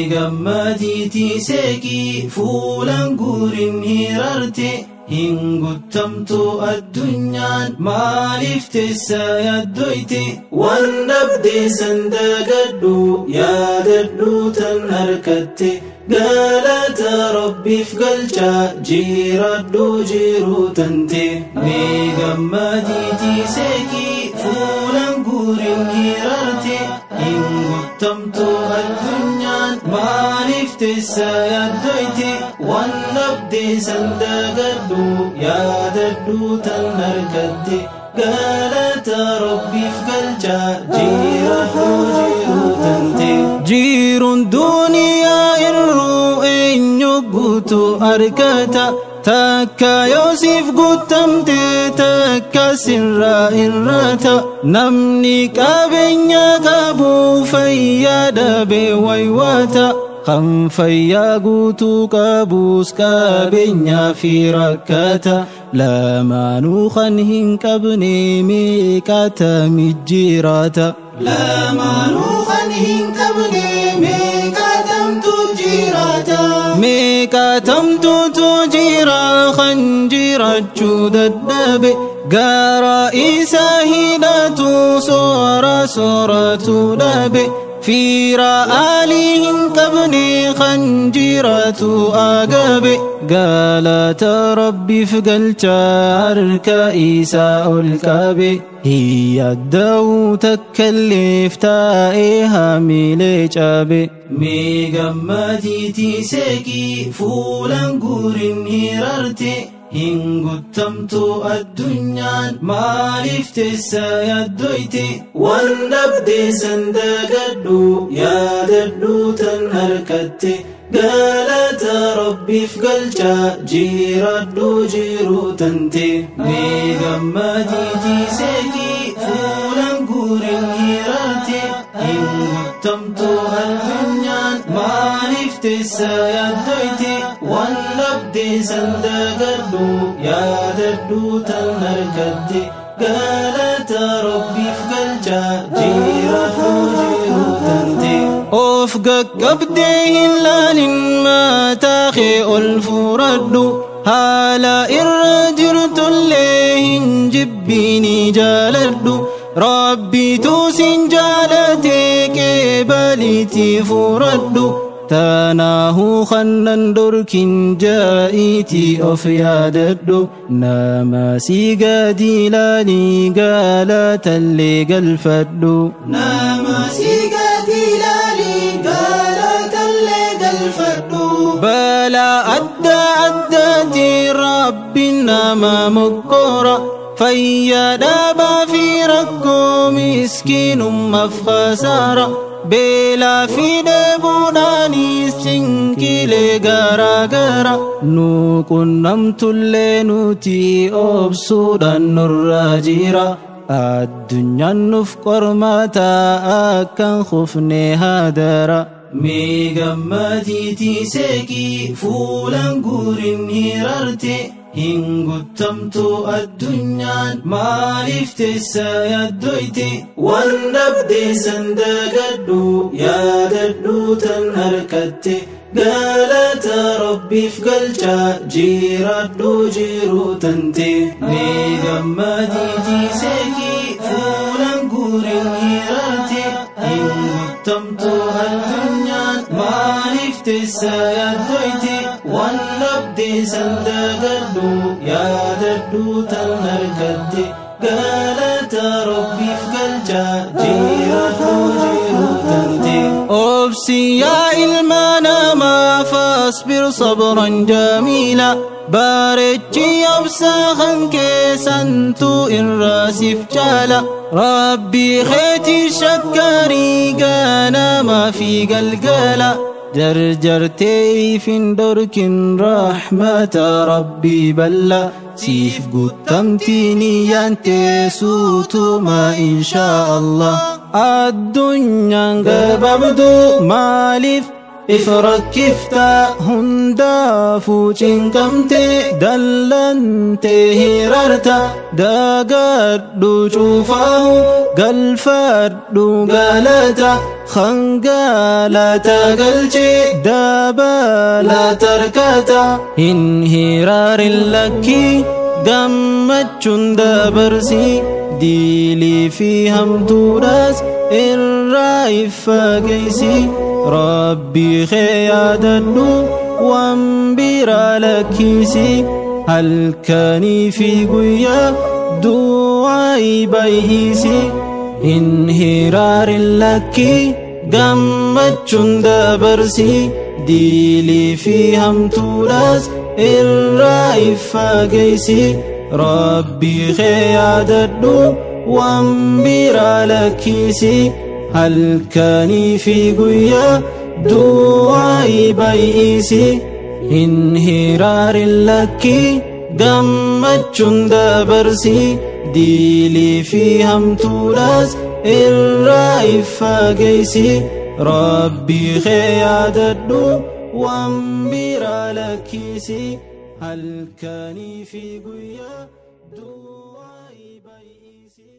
Meegammaditi seki fulan gurin hirarte hingutamtu addunyan maalif tessa yaddoyte wannabde sandagaddu yaadaddu tan harkatte galata rabbif galcha jiraddu jiru tante meegammaditi seki fulan gurin hirarte hingutamtu addunyan maalif tessa yaddoyte wannabde sandagaddu yaadaddu tan harkatte galata rabbif galcha jiraddu jiru tante jirun duniya irru enyugutu arkata takka Yosif gutamte takka sirra irrata namni qabenya qabu fayyada be waywata kan fayyagutu qabus qabenya fi rakkata lamanu khan hin qabne miqata mijirata lamanu khan hin qabne miqatam tujirata miqatam tujira khanjirachu daddabe gara isahidatu sora soratu dabe فيرا آلهم قبني خنجرة آقابي قالت ربي فقلت عرك إيساء الكابي هي الدو تكلف تائها ميليج أبي ميقمتي تيسيكي فولا قورن هيرارتي hingutamtu addunyan maalif tessa yaddoyte wannabde sandagaddu yaadaddu tan harkatte galata rabbif galcha jiraddu jiru tante meegammaditi seki fulan gurin hirarte hingutamtu addunyan maalif tessa yaddoyte wannabde sandagaddu yaadaddu tan harkatte galata rabbif galcha jiraddu jiru tante of gaggabde hilaalin maa taaqe ol furaddu haala irra jirtullee hin jibbini jaaladdu rabbitu sin jaalate qeebaliti furaddu تناهو خنن دركن جائتي أف ياددو ناما سيقا ديلاني قالت اللي قلفدو ناما سيقا ديلاني قالت اللي قلفدو بلا أدى ربي ناما مقورا فيادابا في ركو مسكين مفخسارا بلا في دبوناني سنكيلي غارا غارا نوكن نمتولي نوتي أبسودا نراجيرا الدنيا نفقر ماتا أكن خفني هادرا ميغمتي تيسيكي فولان قورن هيرارتي hingutamtu addunyan maalif tessa yaddoyte wannabde sandagaddu yaadaddu tan harkatte galata rabbif galcha jiraddu jiru tante meegammaditi seki fulan gurin hirarte hingutamtu addunyan maalif tessa yaddoyte wannabde sandagaddu yaadaddu tan harkatte galata rabbif galcha jiraddu jiru tante obsi ya ilmana ma fasbir sabran jamila بارتي أبساخن كيسانتو الراسف جالا ربي خيتي شكاري قانا ما في قلقالا جرجرتي فندركن رحمة ربي بلا سيف قدامتيني يانتي سوتو ما إن شاء الله الدنيا قبضو مالف إفركفتا هندا فوچين كمتي دلنتي هيرارتا داقادو شوفاو قلفادو قالتا خنقالتا قلشي دابالا تركتا انهرار اللكي قمتشن دابرسي ديلي في همتوراس الرايف قيسي ربي خيادنو وانبرا لكيسي هل كاني في قويا دعاي بيسي انهرار لكي قمتشن دابرسي ديلي في همتوراس الرايف قيسي ربي خيادنو وانبرا لكيسي هل كاني في قويا دعاي بيسي انهرار لكي قمتشن دابرسي ديلي في همتوراس الرايف قيسي ربي خيادنو وانبرا لكيسي هل كاني في قويا دعاي بيسي